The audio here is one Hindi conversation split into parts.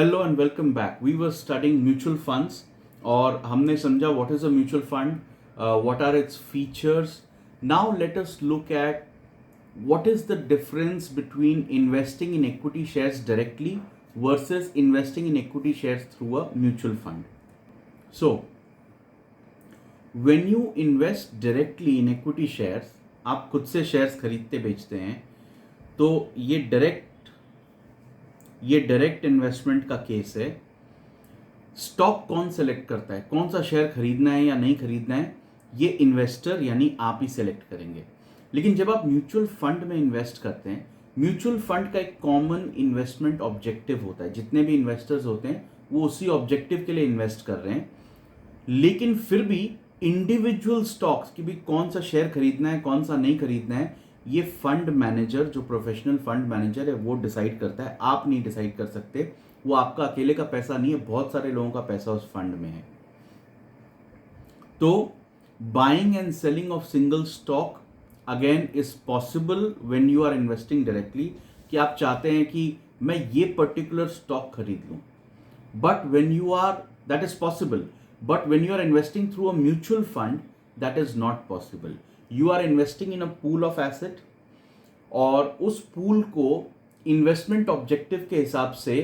Hello and welcome back. We were studying mutual funds और हमने समझा what is a mutual fund, what are its features. Now let us look at what is the difference between investing in equity shares directly versus investing in equity shares through a mutual fund. So when you invest directly in equity shares, आप खुद से शेयर्स खरीदते बेचते हैं, तो ये डायरेक्ट इन्वेस्टमेंट का केस है. स्टॉक कौन सेलेक्ट करता है, कौन सा शेयर खरीदना है या नहीं खरीदना है, ये इन्वेस्टर यानी आप ही सेलेक्ट करेंगे. लेकिन जब आप म्यूचुअल फंड में इन्वेस्ट करते हैं, म्यूचुअल फंड का एक कॉमन इन्वेस्टमेंट ऑब्जेक्टिव होता है. जितने भी इन्वेस्टर्स होते हैं वो उसी ऑब्जेक्टिव के लिए इन्वेस्ट कर रहे हैं. लेकिन फिर भी इंडिविजुअल स्टॉक्स की भी कौन सा शेयर खरीदना है कौन सा नहीं खरीदना है, ये फंड मैनेजर, जो प्रोफेशनल फंड मैनेजर है, वो डिसाइड करता है. आप नहीं डिसाइड कर सकते. वो आपका अकेले का पैसा नहीं है, बहुत सारे लोगों का पैसा उस फंड में है. तो buying and selling of single stock again is possible when you are investing directly. कि आप चाहते हैं कि मैं ये पर्टिकुलर स्टॉक खरीद लूं, but when you are, that is possible. But when you are investing through a mutual fund, that is not possible. You are investing in a pool of asset और उस पूल को इन्वेस्टमेंट ऑब्जेक्टिव के हिसाब से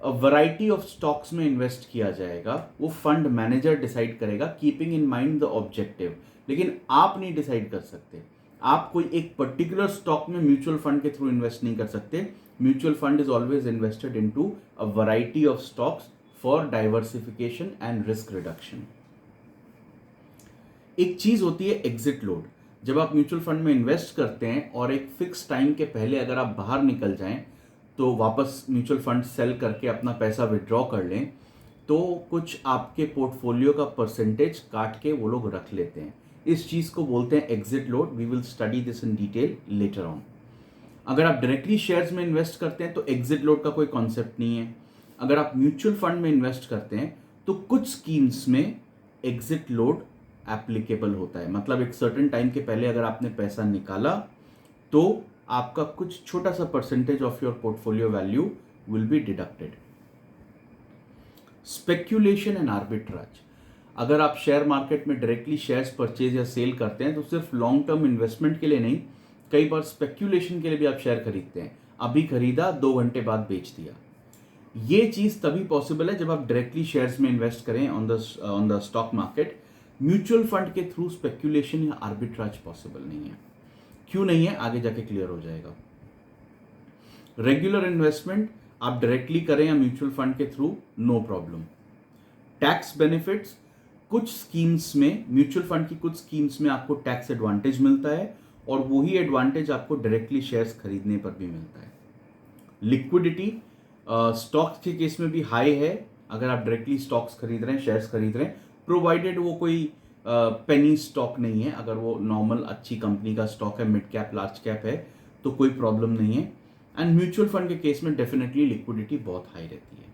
वैरायटी ऑफ स्टॉक्स में इन्वेस्ट किया जाएगा. वो फंड मैनेजर डिसाइड करेगा keeping in mind the objective. लेकिन आप नहीं डिसाइड कर सकते. आप कोई एक पर्टिकुलर स्टॉक में म्यूचुअल फंड के थ्रू इन्वेस्ट नहीं कर सकते. Mutual fund is always invested into a variety of stocks for diversification and risk reduction. एक चीज होती है एग्जिट लोड. जब आप म्यूचुअल फंड में इन्वेस्ट करते हैं और एक फिक्स टाइम के पहले अगर आप बाहर निकल जाएं, तो वापस म्यूचुअल फंड सेल करके अपना पैसा विड्रॉ कर लें, तो कुछ आपके पोर्टफोलियो का परसेंटेज काट के वो लोग रख लेते हैं. इस चीज़ को बोलते हैं exit load. We will study this in detail later on. अगर आप डायरेक्टली शेयर्स में इन्वेस्ट करते हैं तो एग्जिट लोड का कोई कॉन्सेप्ट नहीं है. अगर आप म्यूचुअल फंड में इन्वेस्ट करते हैं तो कुछ स्कीम्स में एग्जिट लोड एप्लीकेबल होता है. मतलब एक सर्टेन टाइम के पहले अगर आपने पैसा निकाला तो आपका कुछ छोटा सा percentage of your portfolio value will be deducted. Speculation and arbitrage. अगर आप शेयर मार्केट में डायरेक्टली शेयर्स परचेज या सेल करते हैं तो सिर्फ लॉन्ग टर्म इन्वेस्टमेंट के लिए नहीं, कई बार स्पेक्यूलेशन के लिए भी आप शेयर खरीदते हैं. अभी खरीदा, 2 घंटे बाद बेच दिया. ये चीज तभी पॉसिबल है जब आप डायरेक्टली शेयर्स में इन्वेस्ट करें on the stock market. Mutual fund के थ्रू स्पेक्यूलेशन या आर्बिट्राज पॉसिबल नहीं है. क्यों नहीं है, आगे जाके क्लियर हो जाएगा. रेगुलर इन्वेस्टमेंट आप डायरेक्टली करें या म्यूचुअल फंड के through, no problem. Tax benefits, कुछ स्कीम्स में, म्यूचुअल फंड की कुछ स्कीम्स में आपको टैक्स एडवांटेज मिलता है और वही एडवांटेज आपको डायरेक्टली शेयर्स खरीदने पर भी मिलता है. लिक्विडिटी स्टॉक्स के केस में भी हाई है अगर आप डायरेक्टली स्टॉक्स खरीद रहे हैं, शेयर्स खरीद रहे हैं, प्रोवाइडेड वो कोई पेनी स्टॉक नहीं है. अगर वो नॉर्मल अच्छी कंपनी का स्टॉक है, मिड कैप, लार्ज कैप है, तो कोई प्रॉब्लम नहीं है. एंड म्यूचुअल फंड के केस में डेफिनेटली लिक्विडिटी बहुत हाई रहती है.